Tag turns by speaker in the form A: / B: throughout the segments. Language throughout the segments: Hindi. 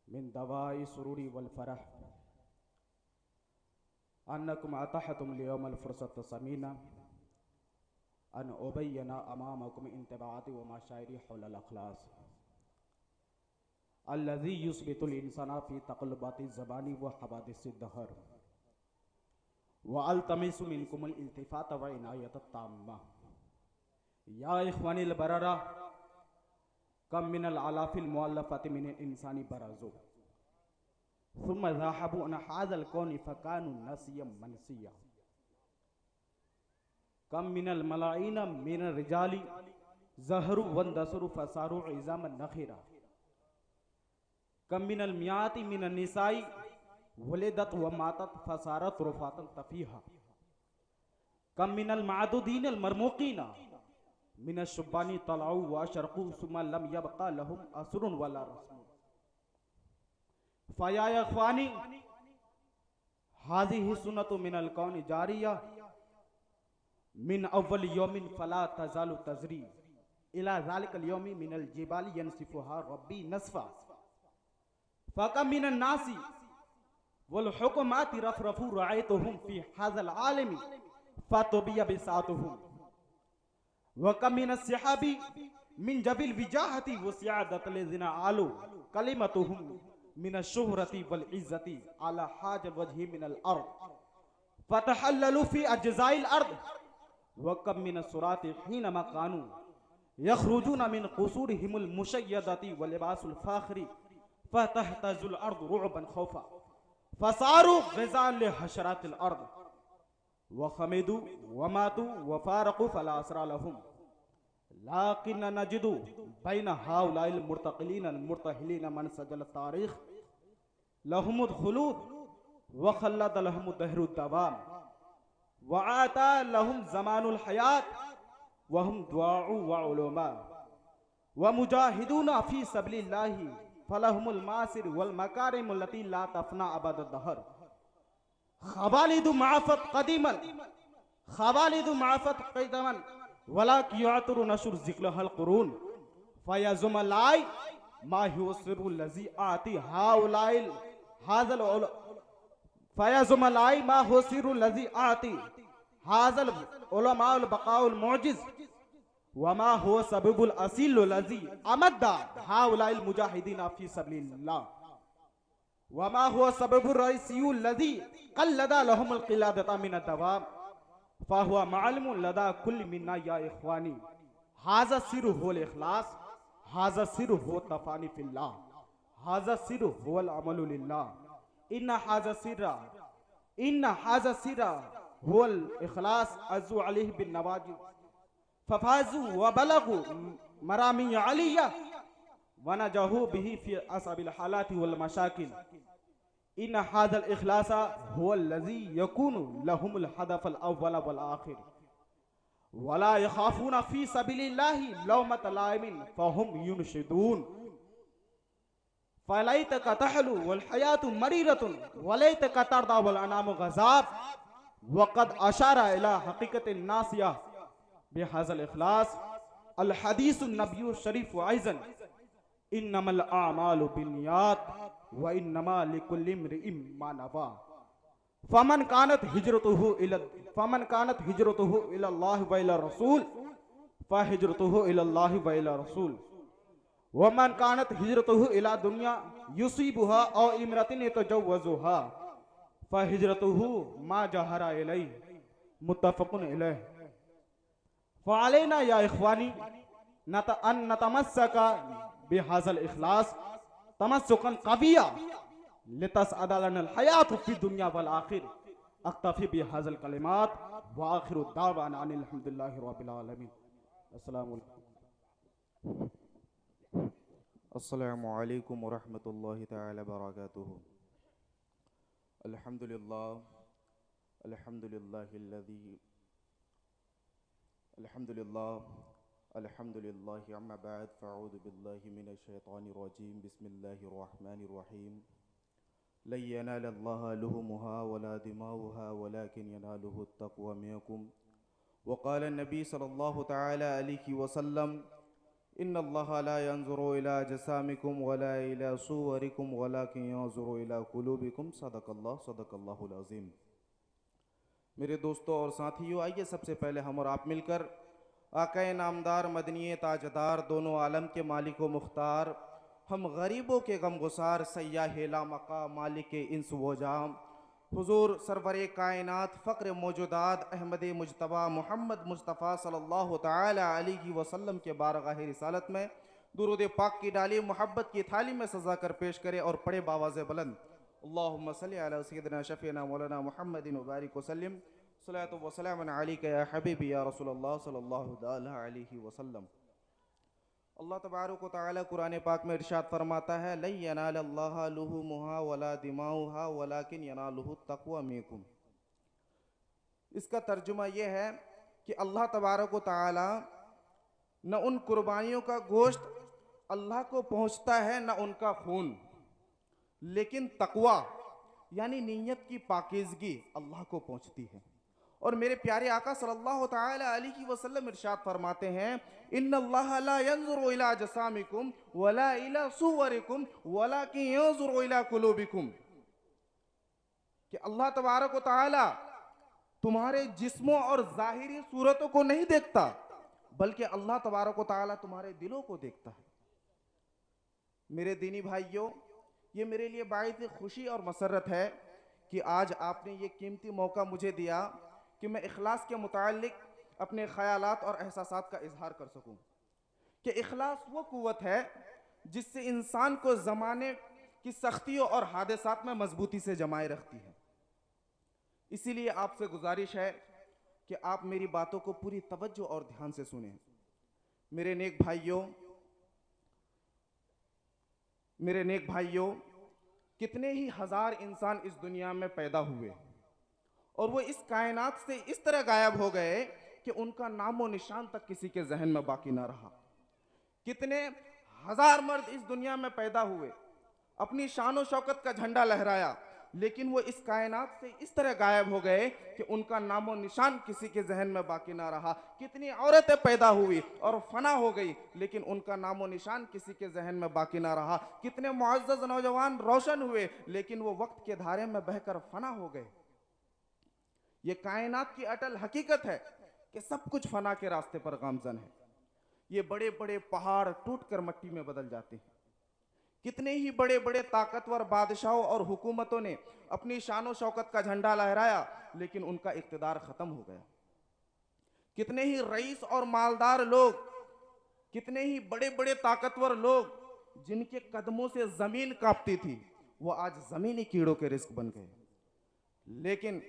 A: मिन दवाई सुरूरी वल फरह अन्नकुम अतहतुम लियौमल फुरसत समीना अन उबय्यना अमामकुम इंतबाअति व मशाइरी हौलल अखलास अल्लज़ी युस्बितुल इंसाना फी तक़ल्लुबाति ज़बानी व हवादिसि दहर व अल्तमिसु मिनकुमुल इल्तिफ़ात व इनायत ताम्मा या इख़वानिल बररा कम मिनल आलाफिल मुअल्लफ़ति मिनल इंसानी बरज़ु सुम्मा ज़ाहबू अन हाज़ल कौनि फ़कानु नसियम मनसिया कम मिनल मलाइना मिनल रिजाली ज़हरु वंदसरु फसारु इज़ामन नखीरा कम मिनल मियाती मिनल निसाई वलिदत व मातत फसारत रुफातन तफीहा कम मिनल मादुदीन अल मरमुकीना मिनल शुब्बानी तलाउ व शरकु सुम्मा लम यबका लहुम असरुन वला रस्म फया इख़वानी हाज़िही सुन्नतु मिनल कौनि जारिया मिन अव्वल यौमिन फला तज़ालु तज़री इला ज़ालिकल यौमि मिनल जिबाली यनसिफुहा रब्बी नस्फा फ़कम मिनन नासी वल हुक्माति रफ़रफ़ू रअयतुहुम फ़ी हाज़ल आलमी फ़तुबिया बिसातुहुम व कम मिनस सहाबी मिन जबिल विजाहती व सियादत लज़िना आलू कलिमतुहुम मिनश शुहरती वल इज़्ज़ती अला हाज वजही मिनल अर्द फ़तहल्ललू फ़ी अज्ज़ाइल अर्द व कम मिनस सुराति हीनमा कानू यख़रुजूना मिन क़ुसूरिहिमुल मुशय्यदती व लिबासुल फ़ाख़िरी फ़तहतज़ुल अर्द रुअबन खौफ़ा फ़सारू ग़िज़ान लिहशरातिल अर्द व ख़मिदू व मातू व फ़ारक़ू फ़ला असरा लहुम लाकिन नजिदु बैन हाउलाइल मुर्तक़िलीन अल मुर्तहिलीन मन सजल तारीख़ लहुमुल ख़ुलूद व ख़ल्लद लहुमुद दहरुद दवाम व आता लहुम ज़मानुल हयात व हुम दुआउ व उलमा व मुजाहिदूना फ़ी सबलिल्लाहि फलहुमुल मासिर वल मकारिमुल लती ला तफना अबद दहर खवालिदु माफ़त क़दीमन खवालिदु माफ़त क़दीमन वला कियातुरु नशुर ज़िक्लहल क़ुरून फ़यज़ुमलाई मा युसिरु लज़ी आती हाउलाइल हाज़ल फ़यज़ुमलाई मा हुसिरु लज़ी आती हाज़ल उलमाउल बक़ाउल मुअजिज़ वमा हुवा सबबुल असील लज़ी अमद्दा हाउलाइल मुजाहिदीन फ़ी सबलिल्लाह वमा हुवा सबबुर रईसियुल लज़ी क़ल्लदा लहुमुल क़िलादता मिन दवाम फ़हुवा मालूमुन लदा कुल्ल मिन्ना या इख़वानी हाज़ा सिरु हुवल इख़लास हाज़ा सिरु हुवा तफ़ानी फ़िल्लाह हाज़ा सिरु हुवल अमलु लिल्लाह इन्ना हाज़ा सिरा हुवल इख़लास अज़्ज़ु अलैहि बिन नवाजिज़ फ़फ़ाज़ू व बलगू मरामी अलिया व नजहू बिही फ़ी असबिल हालाति वल मशाकिल इन हाज़ल इख़लासा हुवल लज़ी यकूनु लहुमुल हदफ़ल अव्वल वल आख़िर वला यख़ाफ़ूना फ़ी सबिलिल्लाहि लौमत लाइमिन फ़हुम युनशिदून फ़लैतक तहलु वल हयातु मरीरतुन वलैतक तरदा वल अनामु ग़ज़ाब वक़द अशारा इला हक़ीक़तिन नासिया बिहाज़ल इख़लास अल हदीसुन नबय्यु शरीफ अइज़न इन्नमल आमालु बिन्नियात व इन्नमा लिकुल्लि इम्रिइन मा नवा फमन कानत हिजरतुहु इलल्लाहि व इला रसूल फहिजरतुहु इलल्लाहि व इला रसूल व मन कानत हिजरतुहु इला दुनिया युसीबुहा औ इमरतिन यतजव्वजुहा फहिजरतुहु मा जहरा इलैहि मुत्तफ़क़ुन अलैहि फ़अलैना या इख़वानी नतमस्सका बिहाज़ल इख़लास तमस्सुकन क़विया लितस्अद लनल हयातु फ़ी दुनिया वल आख़िर अक्तफ़ी बिहाज़ल कलिमात व आख़िरु दावाना अनिल हम्दुलिल्लाहि रब्बिल आलमीन।
B: अस्सलामु अलैकुम व रहमतुल्लाहि तआला बरकातुहू। अल्हम्दुलिल्लाह अल्हम्दुलिल्लाह अम्मा बाद फ़अऊज़ु बिल्लाहि मिनश शैतानिर रजीम बिस्मिल्लाहिर रहमानिर रहीम लन यनालल्लाहा लुहुमुहा वला दिमाउहा वलाकिन यनालुहु तक़वा मिनकुम व क़ाला नबी सल्लल्लाहु तआला अलैहि वसल्लम इन्नल्लाहा ला यंजुरु इला जसामिकुम वला इला सुवरिकुम वलाकिन यंजुरु इला कुलूबिकुम सदकल्लाहुल अज़ीम। मेरे दोस्तों और साथियों, आइए सबसे पहले हम और आप मिलकर आक़ाए नामदार मदनी ताजदार दोनों आलम के मालिक व मुख्तार, हम गरीबों के गमगुसार सय्याह लामका मालिक इंस व जाम हुजूर सरवर कायनात फ़क्र मौजूदात अहमद मुजतबा मोहम्मद मुस्तफ़ा सल्लल्लाहु तआला अलैहि वसल्लम के बारगाह रिसालत में दुरूद पाक की डाली मोहब्बत की थाली में सजा कर पेश करे और पढ़े बावाज़ बुलंद अल्लाहुम्मा सल्लि अला सय्यिदिना शफ़ीना मौलाना मुहम्मदिन मुबारक वसल्लम सलातु व सलामुन अलैका या हबीबी या रसूलल्लाह सल्लल्लाहु तआला अलैहि वसल्लम। अल्लाह तबारक व तआला कुरान पाक में इरशाद फरमाता है, लन यनालल्लाह लुहुमुहा वला दिमाउहा वलाकिन यनालुहु तक़वा मिनकुम। इसका तर्जुमा यह है कि अल्लाह तबारक व तआला न उन कुर्बानियों का गोश्त अल्लाह को पहुंचता है न उनका खून, लेकिन तकवा यानी नीयत की पाकीज़गी अल्लाह को पहुंचती है। और मेरे प्यारे आका सल्लल्लाहु तआला अलैहि वसल्लम इरशाद फरमाते हैं, इन्नल्लाह ला यंजुरु इला जसामिकुम वला इला सुवरिकुम वलाकिन यंजुरु इला कुलूबिकुम, कि अल्लाह तबारक व तआला तुम्हारे जिस्मों और जाहिरी सूरतों को नहीं देखता, बल्कि अल्लाह तबारक व तआला तुम्हारे दिलों को देखता है। मेरे दीनी भाइयों, ये मेरे लिए बाइज़ खुशी और मसरत है कि आज आपने ये कीमती मौका मुझे दिया कि मैं इखलास के मुताल्लिक अपने ख़यालात और एहसासात का इजहार कर सकूं। कि इखलास वो कुव्वत है जिससे इंसान को ज़माने की सख्तियों और हादसात में मजबूती से जमाए रखती है। इसीलिए आपसे गुजारिश है कि आप मेरी बातों को पूरी तवज्जो और ध्यान से सुनें। मेरे नेक भाइयों, कितने ही हजार इंसान इस दुनिया में पैदा हुए और वो इस कायनात से इस तरह गायब हो गए कि उनका नामो निशान तक किसी के जहन में बाकी ना रहा। कितने हजार मर्द इस दुनिया में पैदा हुए, अपनी शान और शौकत का झंडा लहराया, लेकिन वो इस कायनात से इस तरह गायब हो गए कि उनका नामो निशान किसी के जहन में बाकी ना रहा। कितनी औरतें पैदा हुई और फना हो गई, लेकिन उनका नामो निशान किसी के जहन में बाकी ना रहा। कितने मुअज़्ज़ज़ नौजवान रोशन हुए, लेकिन वो वक्त के धारे में बहकर फना हो गए। ये कायनात की अटल हकीकत है कि सब कुछ फना के रास्ते पर गामजन है। ये बड़े बड़े पहाड़ टूटकर मिट्टी में बदल जाते हैं। कितने ही बड़े बड़े ताकतवर बादशाहों और हुकूमतों ने अपनी शान और शौकत का झंडा लहराया, लेकिन उनका इक़्तिदार खत्म हो गया। कितने ही रईस और मालदार लोग, कितने ही बड़े बड़े ताकतवर लोग जिनके कदमों से जमीन कांपती थी, वो आज जमीनी कीड़ों के रिस्क बन गए। लेकिन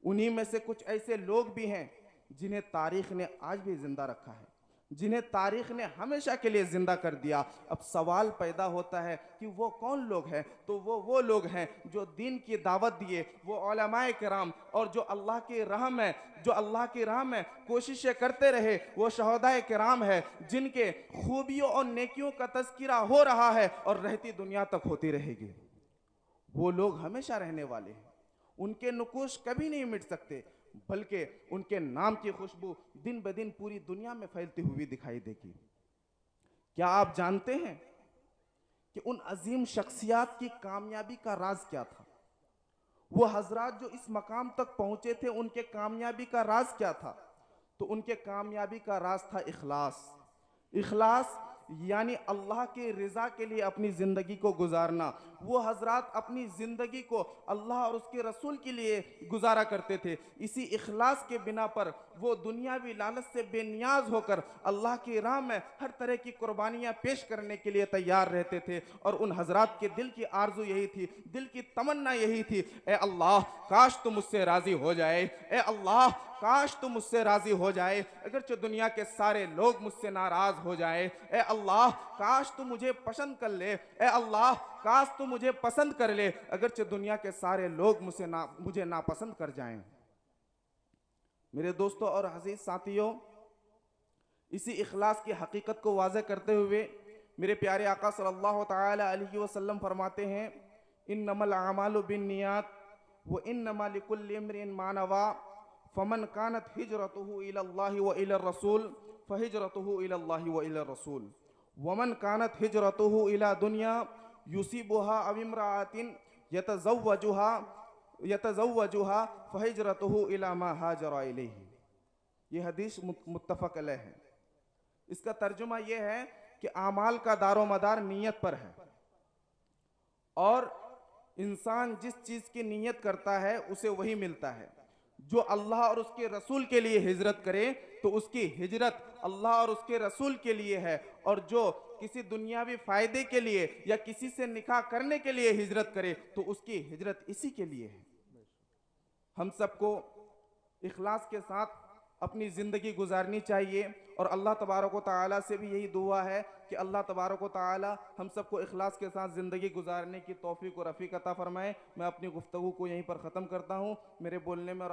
B: उन्हीं में से कुछ ऐसे लोग भी हैं जिन्हें तारीख ने आज भी जिंदा रखा है, जिन्हें तारीख ने हमेशा के लिए जिंदा कर दिया। अब सवाल पैदा होता है कि वो कौन लोग हैं? तो वो लोग हैं जो दीन की दावत दिए, वो उलमाए किराम, और जो अल्लाह की राह में कोशिशें करते रहे, वो शहदाए किराम है, जिनके खूबियों और नेकियों का तज़किरा हो रहा है और रहती दुनिया तक होती रहेगी। वो लोग हमेशा रहने वाले हैं, उनके नुकूश कभी नहीं मिट सकते, बल्कि उनके नाम की खुशबू दिन ब दिन पूरी दुनिया में फैलती हुई दिखाई देगी। क्या आप जानते हैं कि उन अजीम शख्सियात की कामयाबी का राज क्या था? वो हजरात जो इस मकाम तक पहुंचे थे, उनके कामयाबी का राज क्या था? तो उनके कामयाबी का राज था इखलास। इखलास यानी अल्लाह के रिज़ा के लिए अपनी ज़िंदगी को गुजारना। वो हजरात अपनी ज़िंदगी को अल्लाह और उसके रसूल के लिए गुजारा करते थे। इसी इखलास के बिना पर वो दुनियावी लालच से बेनियाज होकर अल्लाह की राह में हर तरह की कुर्बानियाँ पेश करने के लिए तैयार रहते थे। और उन हजरात के दिल की आरजू यही थी, दिल की तमन्ना यही थी, ए अल्लाह काश तुम मुझसे राज़ी हो जाए, ए अल्लाह काश तुम मुझसे राज़ी हो जाए, अगरचे दुनिया के सारे लोग मुझसे नाराज़ हो जाए। ए अल्लाह काश तू मुझे पसंद कर ले, ए अल्लाह काश तू मुझे पसंद कर ले, अगरचे दुनिया के सारे लोग मुझे नापसंद कर जाएं। मेरे दोस्तों और अजीज साथियों, इसी इखलास की हकीकत को वाज़ेह करते हुए मेरे प्यारे आका सल्लल्लाहु तआला अलैहि वसल्लम फरमाते हैं, इन्नमल अमालु बिन्नियात व इन्नमा लिकुल्लि इम्रिइन मा नवा फमन कानत हिजरतुहु इलल्लाहि व इलर रसूल फहिजरतुहु इलल्लाहि व इलर रसूल वमन कानत हिजरतुहु इला दुनिया युसिबुहा अव इम्राअतिन यतज़व्वजुहा फहिजरतुहु इला मा हाजरा इलैहि। ये हदीस मुत्तफ़क़ अलैह है। इसका तर्जुमा यह है कि आमाल का दारो मदार नीयत पर है, और इंसान जिस चीज़ की नीयत करता है उसे वही मिलता है। जो अल्लाह और उसके रसूल के लिए हिजरत करे तो उसकी हिजरत अल्लाह और उसके रसूल के लिए है, और जो किसी दुनियावी फायदे के लिए या किसी से निकाह करने के लिए हिजरत करे तो उसकी हिजरत इसी के लिए है। हम सबको इखलास के साथ अपनी ज़िंदगी गुजारनी चाहिए, और अल्लाह तबारक व तआला से भी यही दुआ है कि अल्लाह तबारक व तआला हम सबको इखलास के साथ ज़िंदगी गुजारने की तौफीक और रफ़ीक अता फरमाए। मैं अपनी गुफ्तगू को यहीं पर ख़त्म करता हूँ। मेरे बोलने में और